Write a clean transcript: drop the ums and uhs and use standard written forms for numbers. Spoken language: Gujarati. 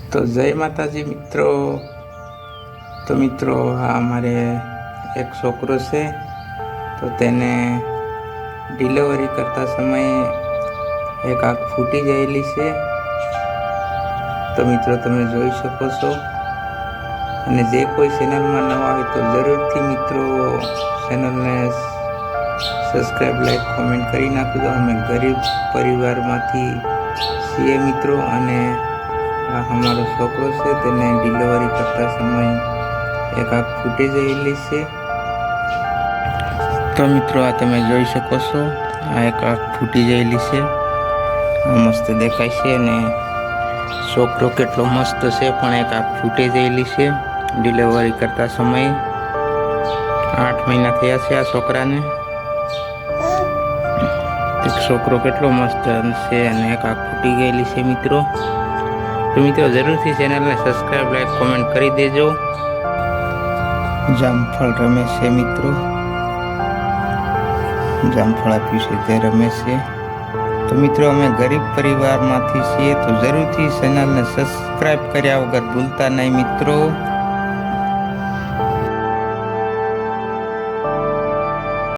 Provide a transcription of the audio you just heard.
તો જય માતાજી મિત્રો। તો મિત્રો આ અમારે એક છોકરો છે, તો તેને ડિલિવરી કરતા સમયે એક આંખ ફૂટી ગયેલી છે। તો મિત્રો તમે જોઈ શકો છો, અને જે કોઈ ચેનલમાં નવા હોય તો જરૂરથી મિત્રો ચેનલને સબસ્ક્રાઈબ, લાઈક, કોમેન્ટ કરી નાખજો। અમે ગરીબ પરિવારમાંથી છીએ મિત્રો, અને આ અમારો છોકરો છે, તેને ડિલિવરી કરતા સમયે એક આંખ ફૂટી ગયેલી છે। તો મિત્રો આ તમે જોઈ શકો છો, આ એક આંખ ફૂટી ગયેલી છે, મસ્ત દેખાય છે, અને છોકરો કેટલો મસ્ત છે, પણ એક આંખ ફૂટી ગયેલી છે ડિલિવરી કરતા સમયે। 8 મહિના થયા છે આ છોકરાને। છોકરો કેટલો મસ્ત છે, અને એક આંખ ફૂટી ગયેલી છે મિત્રો। તો મિત્રો જરૂરથી ચેનલને સબસ્ક્રાઈબ, લાઈક, કોમેન્ટ કરી દેજો। જામફળ રમે છે મિત્રો, જામફળ આપ્યું છે તે રમે છે। તો મિત્રો અમે ગરીબ પરિવારમાંથી છીએ, તો જરૂરથી ચેનલને સબસ્ક્રાઈબ કર્યા વગર ભૂલતા નહીં મિત્રો।